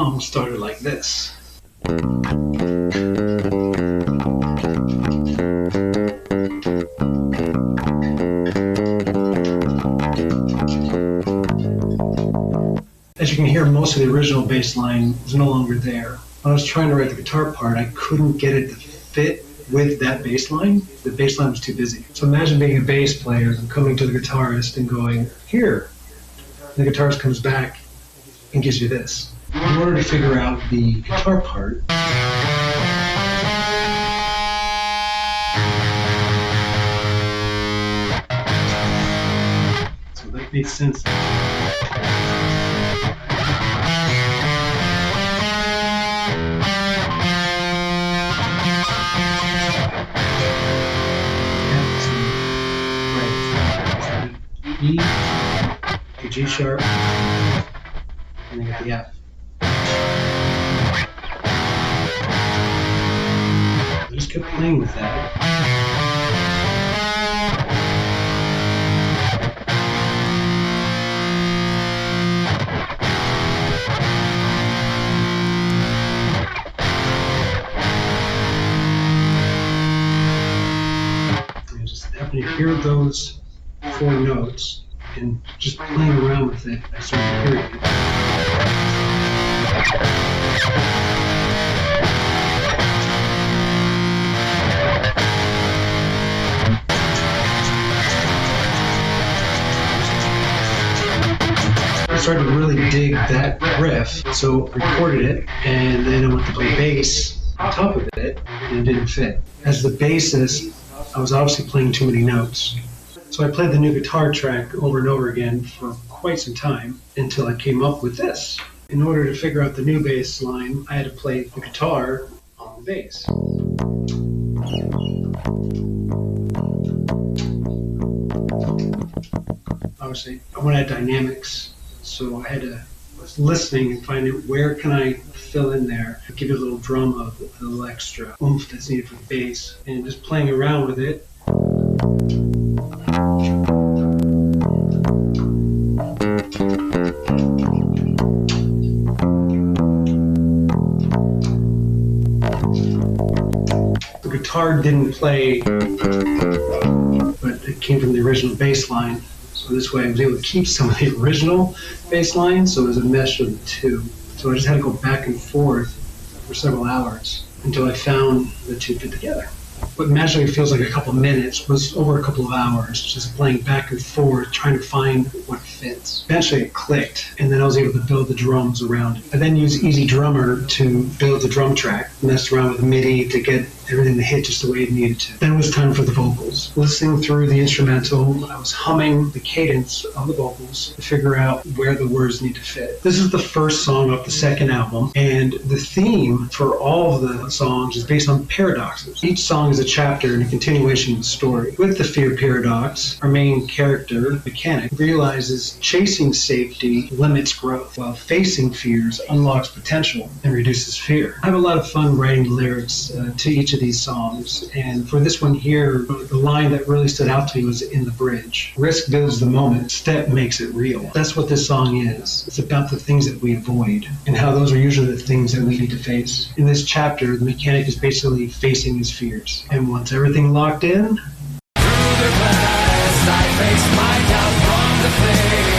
song started like this. As you can hear, most of the original bass line is no longer there. When I was trying to write the guitar part, I couldn't get it to fit with that bass line. The bass line was too busy. So imagine being a bass player and coming to the guitarist and going, here. And the guitarist comes back and gives you this. In order to figure out the guitar part, so that makes sense. E, the G sharp, and then get the F. I just kept playing with that. And I just happened to hear those 4 notes, and just playing around with it, I started hearing it. I started to really dig that riff, so I recorded it, and then I went to play bass on top of it, and it didn't fit. As the bassist, I was obviously playing too many notes. So I played the new guitar track over and over again for quite some time until I came up with this. In order to figure out the new bass line, I had to play the guitar on the bass. Obviously, I wanted to add dynamics, so I was listening and finding where can I fill in there, give it a little drama, a little extra oomph that's needed for the bass, and just playing around with it. The guitar didn't play, but it came from the original bass line. So this way I was able to keep some of the original bass line, so it was a mesh of the two. So I just had to go back and forth for several hours until I found the two fit together. What magically feels like a couple minutes was over a couple of hours, just playing back and forth, trying to find what fits. Eventually it clicked, and then I was able to build the drums around it. I then used Easy Drummer to build the drum track, messed around with MIDI to get everything to hit just the way it needed to. Then it was time for the vocals. Listening through the instrumental, I was humming the cadence of the vocals to figure out where the words need to fit. This is the first song of the second album, and the theme for all of the songs is based on paradoxes. Each song is a chapter and a continuation of the story. With the fear paradox, our main character, Mechanic, realizes chasing safety limits growth, while facing fears unlocks potential and reduces fear. I have a lot of fun writing the lyrics to each of these songs, and for this one here, the line that really stood out to me was in the bridge. Risk builds the moment, step makes it real. That's what this song is. It's about the things that we avoid, and how those are usually the things that we need to face. In this chapter, the mechanic is basically facing his fears. And once everything locked in, through the glass, I face my doubt from the face.